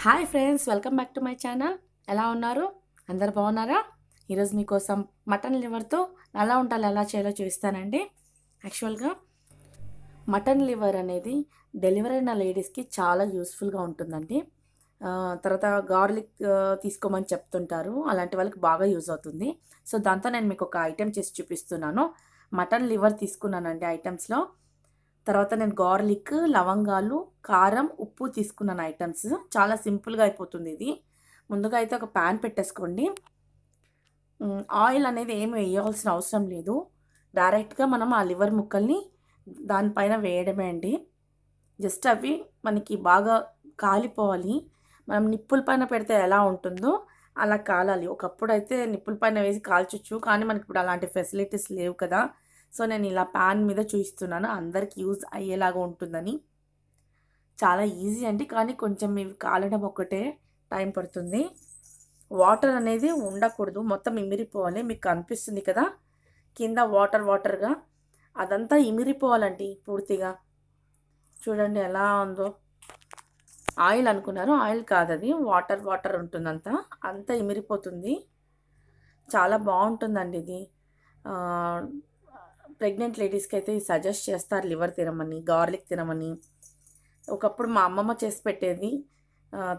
Hi friends, welcome back to my channel. ఎలా ఉన్నారు? అందరు బాగున్నారా? ఈరోజు మీకోసం మటన్ లివర్తో ఎలా ఉండాలి, ఎలా చేయాలో చూపిస్తానండి. యాక్చువల్గా మటన్ లివర్ అనేది డెలివరీ అయిన లేడీస్కి చాలా యూస్ఫుల్గా ఉంటుందండి. తర్వాత గార్లిక్ తీసుకోమని చెప్తుంటారు, అలాంటి వాళ్ళకి బాగా యూజ్ అవుతుంది. సో దాంతో నేను మీకు ఒక ఐటెం చేసి చూపిస్తున్నాను. మటన్ లివర్ తీసుకున్నానండి ఐటమ్స్లో. తర్వాత నేను గార్లిక్, లవంగాలు, కారం, ఉప్పు తీసుకున్నాను ఐటమ్స్. చాలా సింపుల్గా అయిపోతుంది ఇది. ముందుగా అయితే ఒక ప్యాన్ పెట్టేసుకోండి. ఆయిల్ అనేది ఏమి వేయాల్సిన అవసరం లేదు. డైరెక్ట్గా మనం ఆ లివర్ ముక్కల్ని దానిపైన వేయడమే అండి. జస్ట్ అవి మనకి బాగా కాలిపోవాలి. మనం నిప్పుల పైన పెడితే ఎలా ఉంటుందో అలా కాలాలి. ఒకప్పుడు అయితే నిప్పుల పైన వేసి కాల్చొచ్చు, కానీ మనకి ఇప్పుడు అలాంటి ఫెసిలిటీస్ లేవు కదా. సో నేను ఇలా ప్యాన్ మీద చూపిస్తున్నాను, అందరికి యూజ్ అయ్యేలాగా ఉంటుందని. చాలా ఈజీ అండి, కానీ కొంచెం ఇవి కాలడం ఒకటే టైం పడుతుంది. వాటర్ అనేది ఉండకూడదు, మొత్తం ఇమిరిపోవాలి. మీకు కనిపిస్తుంది కదా కింద వాటర్ వాటర్గా, అదంతా ఇమిరిపోవాలండి పూర్తిగా. చూడండి ఎలా ఉందో. ఆయిల్ అనుకున్నారు, ఆయిల్ కాదు, అది వాటర్ వాటర్ ఉంటుందంతా, అంతా ఇమిరిపోతుంది. చాలా బాగుంటుందండి ఇది. ప్రెగ్నెంట్ లేడీస్కి అయితే సజెస్ట్ చేస్తారు లివర్ తినమని, గార్లిక్ తినమని. ఒకప్పుడు మా అమ్మమ్మ చేసి పెట్టేది,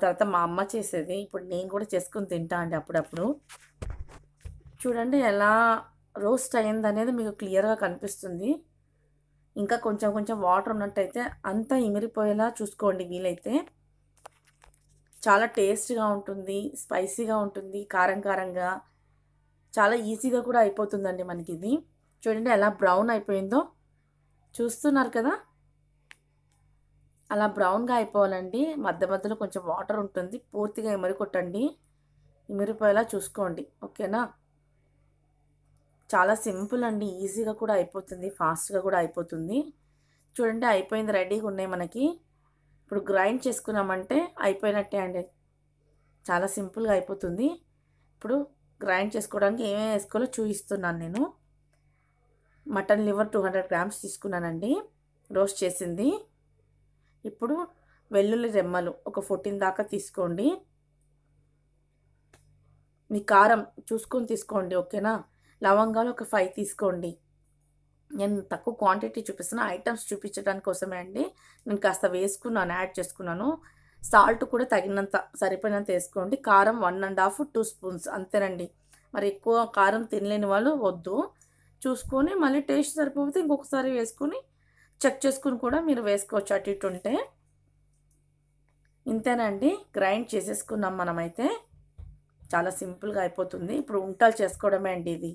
తర్వాత మా అమ్మ చేసేది. ఇప్పుడు నేను కూడా చేసుకుని తింటా అండి అప్పుడప్పుడు. చూడండి ఎలా రోస్ట్ అయింది అనేది మీకు క్లియర్గా కనిపిస్తుంది. ఇంకా కొంచెం కొంచెం వాటర్ ఉన్నట్టయితే అంతా ఇమిరిపోయేలా చూసుకోండి వీలైతే. చాలా టేస్ట్గా ఉంటుంది, స్పైసీగా ఉంటుంది, కారం కారంగా. చాలా ఈజీగా కూడా అయిపోతుందండి మనకి ఇది. చూడండి ఎలా బ్రౌన్ అయిపోయిందో, చూస్తున్నారు కదా. అలా బ్రౌన్గా అయిపోవాలండి. మధ్య మధ్యలో కొంచెం వాటర్ ఉంటుంది, పూర్తిగా ఇమిరికొట్టండి, ఇమిరిపోయేలా చూసుకోండి. ఓకేనా? చాలా సింపుల్ అండి, ఈజీగా కూడా అయిపోతుంది, ఫాస్ట్గా కూడా అయిపోతుంది. చూడండి అయిపోయింది, రెడీగా ఉన్నాయి మనకి. ఇప్పుడు గ్రైండ్ చేసుకున్నామంటే అయిపోయినట్టే అండి. చాలా సింపుల్గా అయిపోతుంది. ఇప్పుడు గ్రైండ్ చేసుకోవడానికి ఏమేమి వేసుకోవాలో చూపిస్తున్నాను నేను. మటన్ లివర్ 200 గ్రామ్స్ తీసుకున్నానండి, రోస్ట్ చేసింది. ఇప్పుడు వెల్లుల్లి రెమ్మలు ఒక 14 దాకా తీసుకోండి. మీ కారం చూసుకొని తీసుకోండి, ఓకేనా? లవంగాలు ఒక 5 తీసుకోండి. నేను తక్కువ క్వాంటిటీ చూపిస్తున్నా, ఐటమ్స్ చూపించడానికి కోసమే అండి. నేను కాస్త వేసుకున్నాను, యాడ్ చేసుకున్నాను. సాల్ట్ కూడా తగినంత, సరిపోయినంత వేసుకోండి. కారం 1.5 2 స్పూన్స్ అంతేనండి. మరి ఎక్కువ కారం తినలేని వాళ్ళు వద్దు, చూసుకొని మళ్ళీ టేస్ట్ సరిపోతే ఇంకొకసారి వేసుకొని చెక్ చేసుకుని కూడా మీరు వేసుకోవచ్చు, అటు ఇటు ఉంటే. ఇంతేనండి, గ్రైండ్ చేసేసుకున్నాం మనమైతే. చాలా సింపుల్గా అయిపోతుంది. ఇప్పుడు ఉంటలు చేసుకోవడమే అండి ఇది.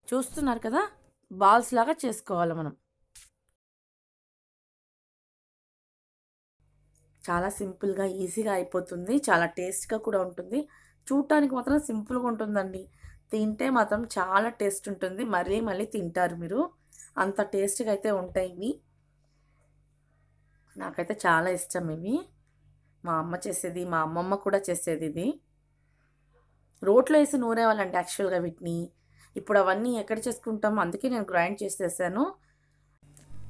చూస్తున్నారు కదా, బాల్స్ లాగా చేసుకోవాలి మనం. చాలా సింపుల్గా ఈజీగా అయిపోతుంది, చాలా టేస్ట్గా కూడా ఉంటుంది. చూడటానికి మాత్రం సింపుల్గా ఉంటుందండి, తింటే మాత్రం చాలా టేస్ట్ ఉంటుంది. మళ్ళీ మళ్ళీ తింటారు మీరు, అంత టేస్ట్గా అయితే ఉంటాయి ఇవి. నాకైతే చాలా ఇష్టం ఇవి. మా అమ్మ చేసేది, మా అమ్మమ్మ కూడా చేసేది ఇది. రోట్లో వేసి నూరేవాళ్ళండి యాక్చువల్గా వీటిని. ఇప్పుడు అవన్నీ ఎక్కడ చేసుకుంటాం, అందుకే నేను గ్రైండ్ చేసేసాను.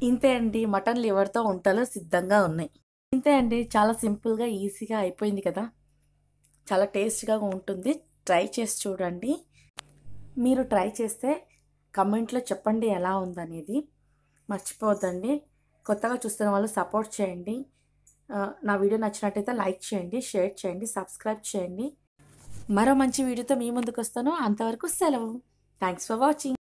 ఇంతే అండి, మటన్ లివర్తో వంటలు సిద్ధంగా ఉన్నాయి. ఇంతే అండి, చాలా సింపుల్గా ఈజీగా అయిపోయింది కదా. చాలా టేస్ట్గా ఉంటుంది, ట్రై చేసి చూడండి. మీరు ట్రై చేస్తే కమెంట్లో చెప్పండి ఎలా ఉందనేది. మర్చిపోవద్దండి, కొత్తగా చూస్తున్న వాళ్ళు సపోర్ట్ చేయండి. నా వీడియో నచ్చినట్టయితే లైక్ చేయండి, షేర్ చేయండి, సబ్స్క్రైబ్ చేయండి. మరో మంచి వీడియోతో మీ ముందుకు వస్తాను. అంతవరకు సెలవు. Thanks for watching.